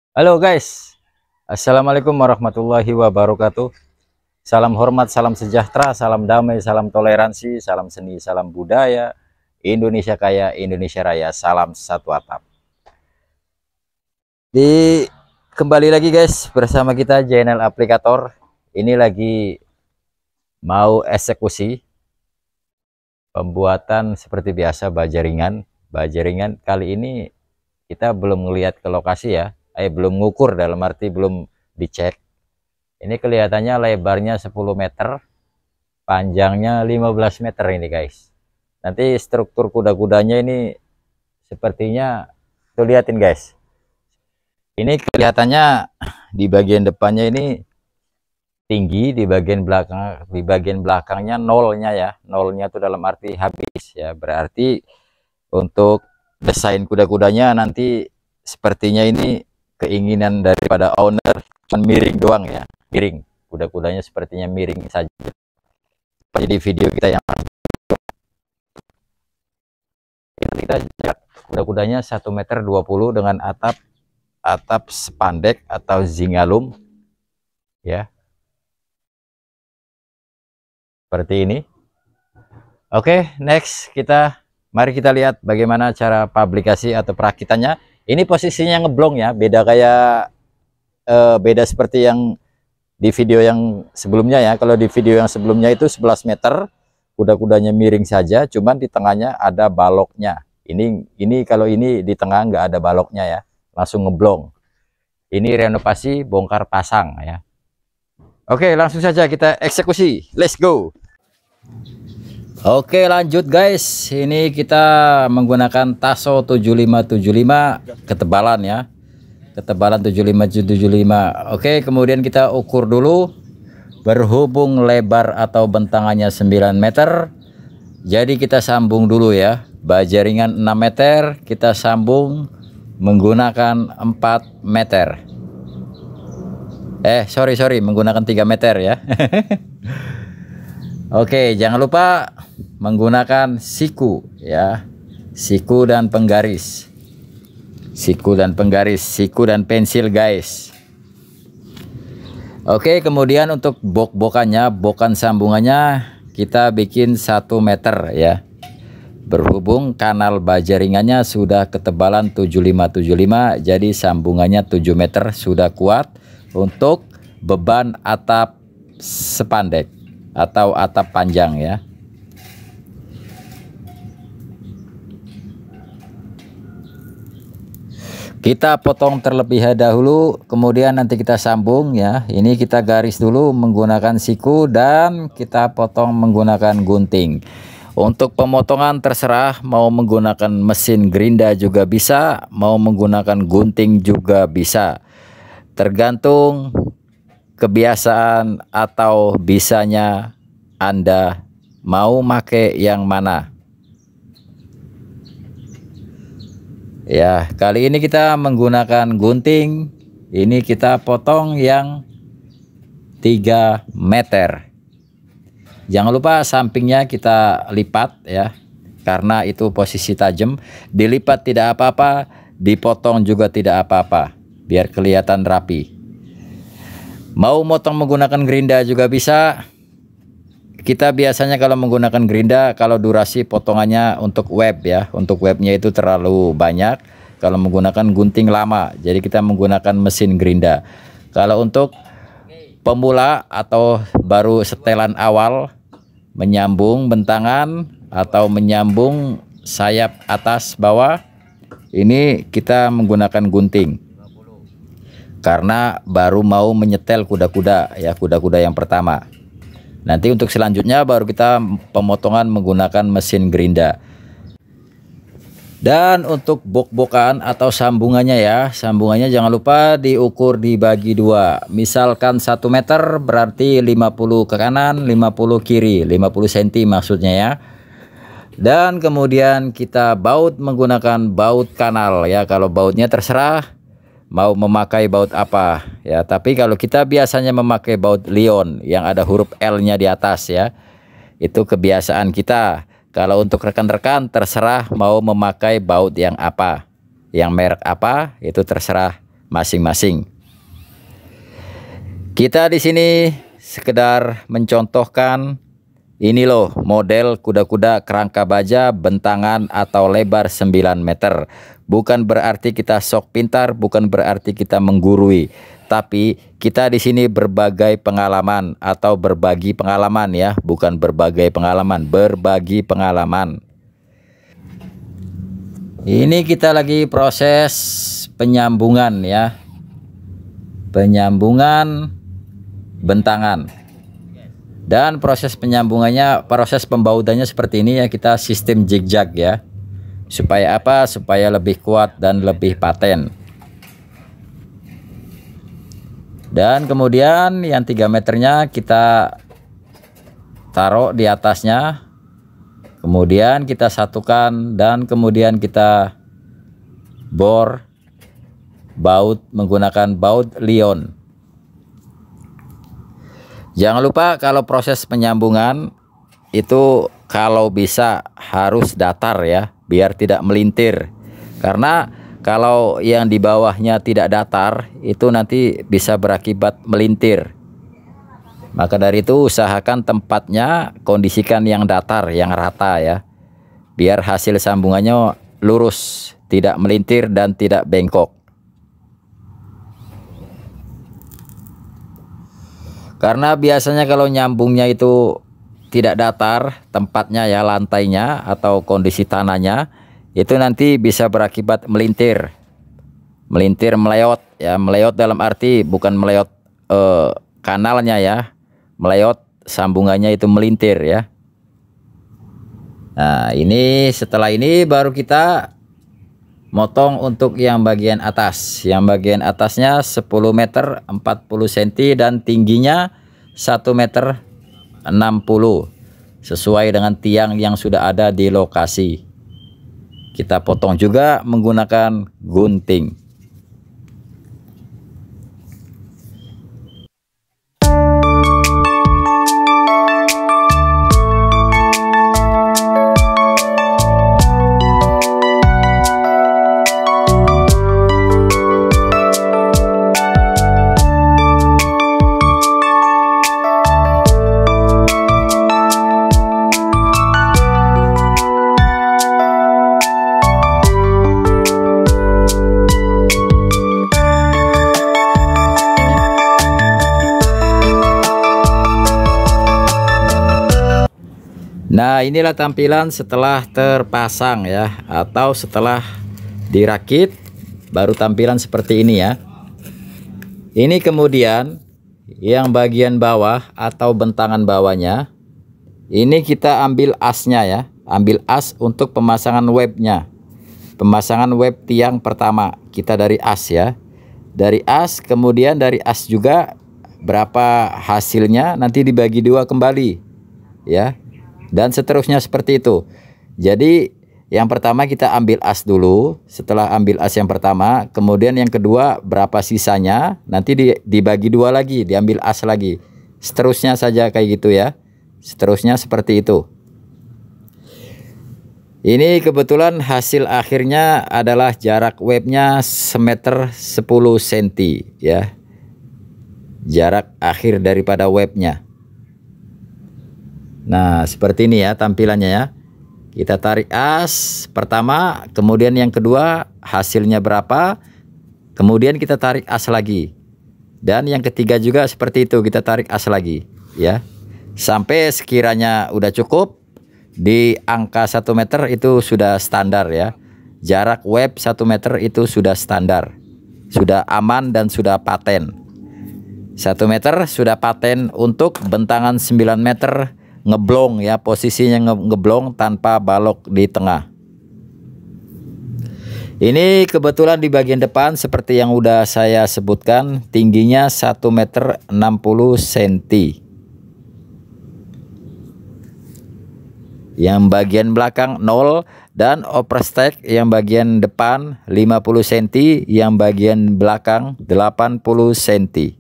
Halo guys, Assalamualaikum warahmatullahi wabarakatuh. Salam hormat, salam sejahtera, salam damai, salam toleransi, salam seni, salam budaya. Indonesia Kaya, Indonesia Raya, salam satu atap. Di Kembali lagi guys bersama kita channel aplikator. Ini lagi mau eksekusi pembuatan seperti biasa baja ringan. Baja ringan kali ini kita belum melihat ke lokasi ya. Belum ngukur, dalam arti belum dicek. Ini kelihatannya lebarnya 10 meter, panjangnya 15 meter ini guys. Nanti struktur kuda-kudanya ini sepertinya tuh liatin guys. Ini kelihatannya di bagian depannya ini tinggi, di bagian belakangnya nolnya ya. Nolnya tuh dalam arti habis ya. Berarti untuk desain kuda-kudanya nanti sepertinya ini keinginan daripada owner cuman miring doang ya, miring, kuda-kudanya sepertinya miring saja. Jadi video kita yang kita lihat kuda-kudanya 1,20 m dengan atap spandek atau zingalum ya, seperti ini. Oke, next mari kita lihat bagaimana cara publikasi atau perakitannya. Ini posisinya ngeblong ya, beda seperti yang di video yang sebelumnya ya. Kalau di video yang sebelumnya itu 11 meter, kuda-kudanya miring saja, cuman di tengahnya ada baloknya. Ini kalau ini di tengah nggak ada baloknya ya, langsung ngeblong. Ini renovasi bongkar pasang ya. Oke, langsung saja kita eksekusi, let's go. Oke, lanjut guys. Ini kita menggunakan Tasso 7575 ketebalan ya. Ketebalan 7575. Oke, kemudian kita ukur dulu. Berhubung lebar atau bentangannya 9 meter. Jadi kita sambung dulu ya. Baja ringan 6 meter, kita sambung menggunakan 4 meter. Sorry, menggunakan 3 meter ya. Oke, jangan lupa menggunakan siku ya. Siku dan penggaris. Siku dan penggaris, siku dan pensil guys. Oke, kemudian untuk bokannya, bokan sambungannya kita bikin 1 meter ya. Berhubung kanal baja ringannya sudah ketebalan 7575, jadi sambungannya 7 meter sudah kuat untuk beban atap spandek atau atap panjang ya. Kita potong terlebih dahulu, kemudian nanti kita sambung ya. Ini kita garis dulu menggunakan siku dan kita potong menggunakan gunting. Untuk pemotongan terserah, mau menggunakan mesin gerinda juga bisa, mau menggunakan gunting juga bisa. Tergantung kebiasaan atau bisanya Anda mau make yang mana. Ya, kali ini kita menggunakan gunting. Ini kita potong yang 3 meter. Jangan lupa sampingnya kita lipat ya, karena itu posisi tajam. Dilipat tidak apa-apa, dipotong juga tidak apa-apa, biar kelihatan rapi. Mau motong menggunakan gerinda juga bisa. Kita biasanya kalau menggunakan gerinda, kalau durasi potongannya untuk web ya, untuk webnya itu terlalu banyak. Kalau menggunakan gunting lama, jadi kita menggunakan mesin gerinda. Kalau untuk pemula atau baru setelan awal, menyambung bentangan atau menyambung sayap atas bawah, ini kita menggunakan gunting. Karena baru mau menyetel kuda-kuda ya, kuda-kuda yang pertama. Nanti untuk selanjutnya baru kita pemotongan menggunakan mesin gerinda. Dan untuk bok-bokan atau sambungannya ya, sambungannya jangan lupa diukur dibagi 2. Misalkan 1 meter berarti 50 ke kanan, 50 kiri, 50 cm maksudnya ya. Dan kemudian kita baut menggunakan baut kanal ya. Kalau bautnya terserah mau memakai baut apa ya, tapi kalau kita biasanya memakai baut Lion yang ada huruf L-nya di atas ya, itu kebiasaan kita. Kalau untuk rekan-rekan terserah mau memakai baut yang apa, yang merek apa, itu terserah masing-masing. Kita di sini sekedar mencontohkan ini loh model kuda-kuda kerangka baja bentangan atau lebar 9 meter. Bukan berarti kita sok pintar, bukan berarti kita menggurui, tapi kita di sini berbagai pengalaman atau berbagi pengalaman ya, bukan berbagai pengalaman, berbagi pengalaman. Ini kita lagi proses penyambungan ya. Penyambungan bentangan. Dan proses penyambungannya, proses pembaudannya seperti ini ya, kita sistem zigzag ya. Supaya apa? Supaya lebih kuat dan lebih paten. Dan kemudian yang 3 meternya kita taruh di atasnya. Kemudian kita satukan dan kemudian kita bor baut menggunakan baut Lyon. Jangan lupa kalau proses penyambungan itu kalau bisa harus datar ya, biar tidak melintir. Karena kalau yang di bawahnya tidak datar itu nanti bisa berakibat melintir. Maka dari itu usahakan tempatnya kondisikan yang datar, yang rata ya. Biar hasil sambungannya lurus, tidak melintir dan tidak bengkok. Karena biasanya kalau nyambungnya itu tidak datar tempatnya ya, lantainya atau kondisi tanahnya, itu nanti bisa berakibat melintir. Melintir, meleot ya, meleot dalam arti bukan meleot kanalnya ya, meleot sambungannya itu melintir ya. Nah ini setelah ini baru kita motong untuk yang bagian atas. Yang bagian atasnya 10 meter 40 cm dan tingginya 1 meter 60 sesuai dengan tiang yang sudah ada di lokasi. Kita potong juga menggunakan gunting. Nah inilah tampilan setelah terpasang ya, atau setelah dirakit baru tampilan seperti ini ya. Ini kemudian yang bagian bawah atau bentangan bawahnya ini kita ambil asnya ya, ambil as untuk pemasangan webnya. Pemasangan web tiang pertama kita dari as ya, dari as, kemudian dari as juga berapa hasilnya nanti dibagi 2 kembali ya. Dan seterusnya seperti itu. Jadi yang pertama kita ambil as dulu. Setelah ambil as yang pertama, kemudian yang kedua berapa sisanya, nanti dibagi 2 lagi, diambil as lagi. Seterusnya saja kayak gitu ya. Seterusnya seperti itu. Ini kebetulan hasil akhirnya adalah jarak webnya 1 meter 10 cm ya. Jarak akhir daripada webnya. Nah seperti ini ya tampilannya ya. Kita tarik as pertama, kemudian yang kedua hasilnya berapa, kemudian kita tarik as lagi, dan yang ketiga juga seperti itu, kita tarik as lagi ya, sampai sekiranya udah cukup di angka 1 meter itu sudah standar ya. Jarak web 1 meter itu sudah standar, sudah aman dan sudah paten. 1 meter sudah paten untuk bentangan 9 meter ngeblong ya, posisinya ngeblong tanpa balok di tengah. Ini kebetulan di bagian depan seperti yang udah saya sebutkan, tingginya 1 meter 60 cm. Yang bagian belakang 0 dan overstack yang bagian depan 50 cm, yang bagian belakang 80 cm.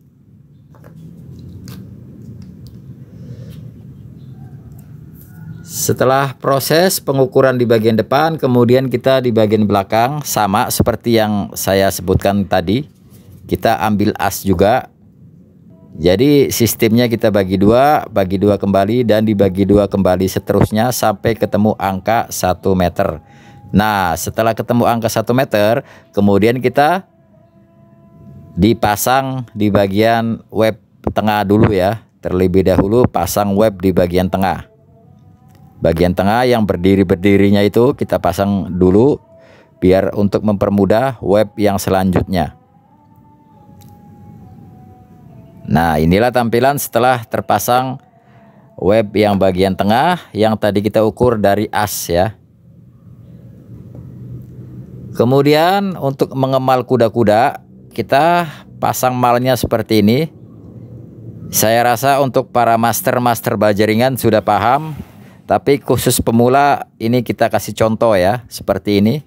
Setelah proses pengukuran di bagian depan, kemudian kita di bagian belakang sama seperti yang saya sebutkan tadi. kita ambil as juga. Jadi sistemnya kita bagi dua kembali, dan dibagi dua kembali seterusnya sampai ketemu angka 1 meter. Nah, setelah ketemu angka 1 meter, kemudian kita dipasang di bagian web tengah dulu ya. Terlebih dahulu pasang web di bagian tengah. Bagian tengah yang berdirinya itu kita pasang dulu, biar untuk mempermudah web yang selanjutnya. Nah, inilah tampilan setelah terpasang web yang bagian tengah yang tadi kita ukur dari as ya. Kemudian untuk mengemal kuda-kuda, kita pasang malnya seperti ini. Saya rasa untuk para master bajaringan sudah paham, tapi khusus pemula ini kita kasih contoh ya, seperti ini.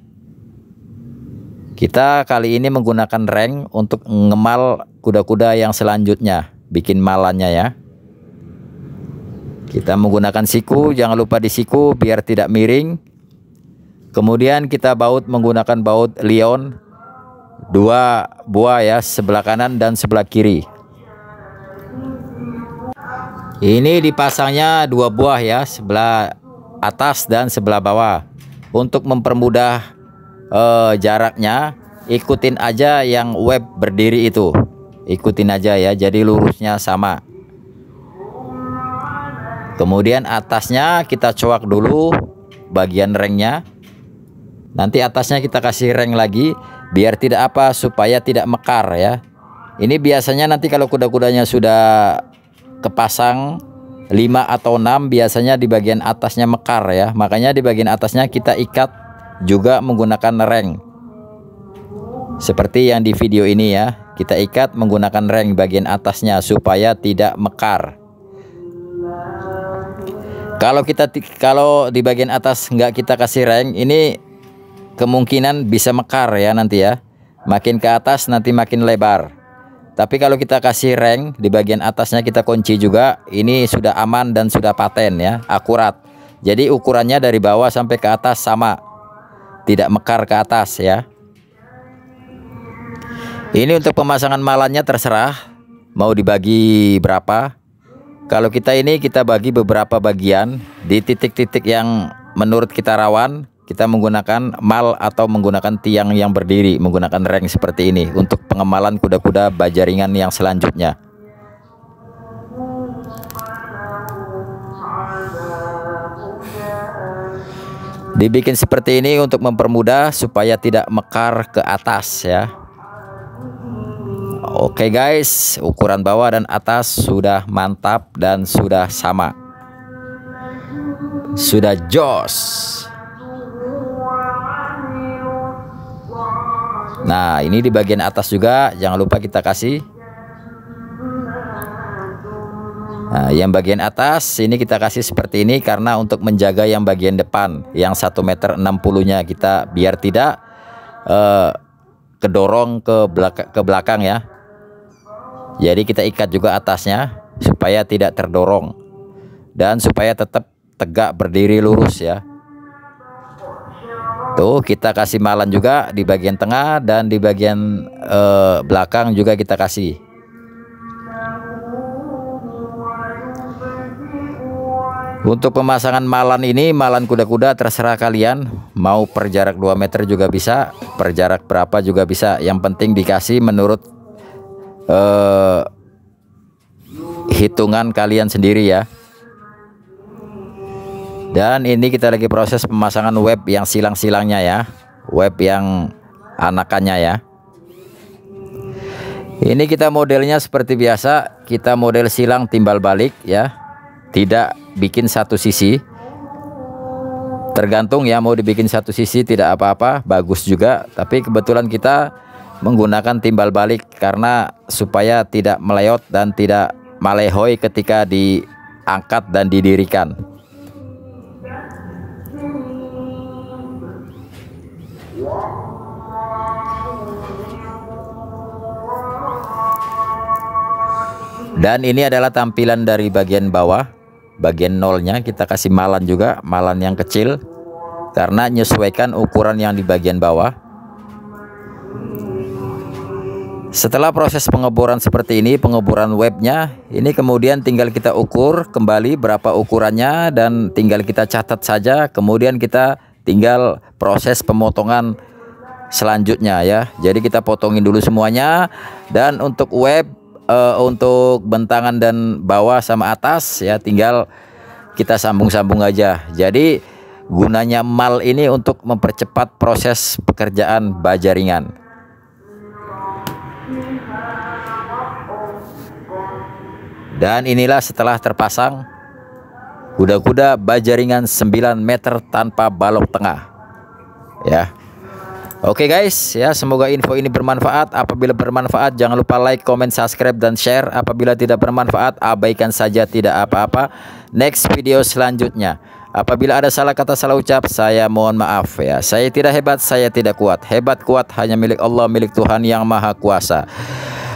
Kita kali ini menggunakan reng untuk mengemal kuda-kuda yang selanjutnya, bikin malannya ya. Kita menggunakan siku, jangan lupa disiku biar tidak miring. Kemudian kita baut menggunakan baut Lyon 2 buah ya, sebelah kanan dan sebelah kiri. Ini dipasangnya 2 buah ya, sebelah atas dan sebelah bawah. Untuk mempermudah jaraknya, ikutin aja yang web berdiri itu, ikutin aja ya, jadi lurusnya sama. Kemudian atasnya kita coak dulu bagian rengnya, nanti atasnya kita kasih reng lagi biar tidak apa, supaya tidak mekar ya. Ini biasanya nanti kalau kuda-kudanya sudah kepasang 5 atau 6, biasanya di bagian atasnya mekar ya, makanya di bagian atasnya kita ikat juga menggunakan reng seperti yang di video ini ya. Kita ikat menggunakan reng bagian atasnya supaya tidak mekar. Kalau di bagian atas nggak kita kasih reng, ini kemungkinan bisa mekar ya nanti ya. Makin ke atas nanti makin lebar. Tapi kalau kita kasih reng di bagian atasnya, kita kunci juga, ini sudah aman dan sudah paten ya, akurat. Jadi ukurannya dari bawah sampai ke atas sama, tidak mekar ke atas ya. Ini untuk pemasangan malannya terserah mau dibagi berapa. Kalau kita ini kita bagi beberapa bagian di titik-titik yang menurut kita rawan, kita menggunakan mal atau menggunakan tiang yang berdiri, menggunakan reng seperti ini untuk pengemalan kuda-kuda bajaringan yang selanjutnya. Dibikin seperti ini untuk mempermudah supaya tidak mekar ke atas ya. Oke guys, ukuran bawah dan atas sudah mantap dan sudah sama, sudah jos. Nah, ini di bagian atas juga jangan lupa kita kasih. Nah, yang bagian atas ini kita kasih seperti ini karena untuk menjaga yang bagian depan yang 1,60 meter nya kita, biar tidak kedorong ke belakang ya. Jadi kita ikat juga atasnya supaya tidak terdorong dan supaya tetap tegak berdiri lurus ya. Tuh kita kasih malan juga di bagian tengah dan di bagian belakang juga kita kasih. Untuk pemasangan malan ini, malan kuda-kuda terserah kalian, mau per jarak 2 meter juga bisa, per jarak berapa juga bisa, yang penting dikasih menurut hitungan kalian sendiri ya. Dan ini kita lagi proses pemasangan web yang silang-silangnya ya, web yang anakannya ya. Ini kita modelnya seperti biasa, kita model silang timbal balik ya, tidak bikin satu sisi. Tergantung ya, mau dibikin satu sisi tidak apa-apa, bagus juga, tapi kebetulan kita menggunakan timbal balik karena supaya tidak meleot dan tidak malehoi ketika diangkat dan didirikan. Dan ini adalah tampilan dari bagian bawah, bagian nolnya kita kasih malan juga, malan yang kecil karena menyesuaikan ukuran yang di bagian bawah. Setelah proses pengeboran seperti ini, pengeboran webnya, ini kemudian tinggal kita ukur kembali berapa ukurannya dan tinggal kita catat saja. Kemudian kita tinggal proses pemotongan selanjutnya ya. Jadi kita potongin dulu semuanya, dan untuk web, untuk bentangan dan bawah sama atas ya tinggal kita sambung-sambung aja. Jadi gunanya mal ini untuk mempercepat proses pekerjaan baja ringan. Dan inilah setelah terpasang kuda-kuda baja ringan 9 meter tanpa balok tengah ya. Oke guys ya, semoga info ini bermanfaat. Apabila bermanfaat jangan lupa like, comment, subscribe, dan share. Apabila tidak bermanfaat abaikan saja, tidak apa-apa. Next video selanjutnya. Apabila ada salah kata, salah ucap, saya mohon maaf ya. Saya tidak hebat, saya tidak kuat. Hebat kuat hanya milik Allah, milik Tuhan yang Maha Kuasa.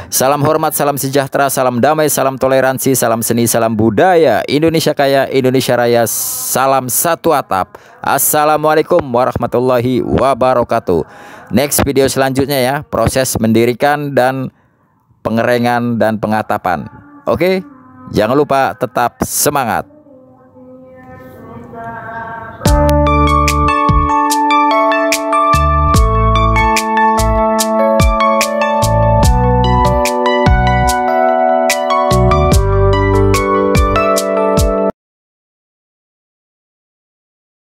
Salam hormat, salam sejahtera, salam damai, salam toleransi, salam seni, salam budaya. Indonesia kaya, Indonesia raya. Salam satu atap. Assalamualaikum warahmatullahi wabarakatuh. Next video selanjutnya ya, proses mendirikan dan pengerengan dan pengatapan. Oke, jangan lupa tetap semangat.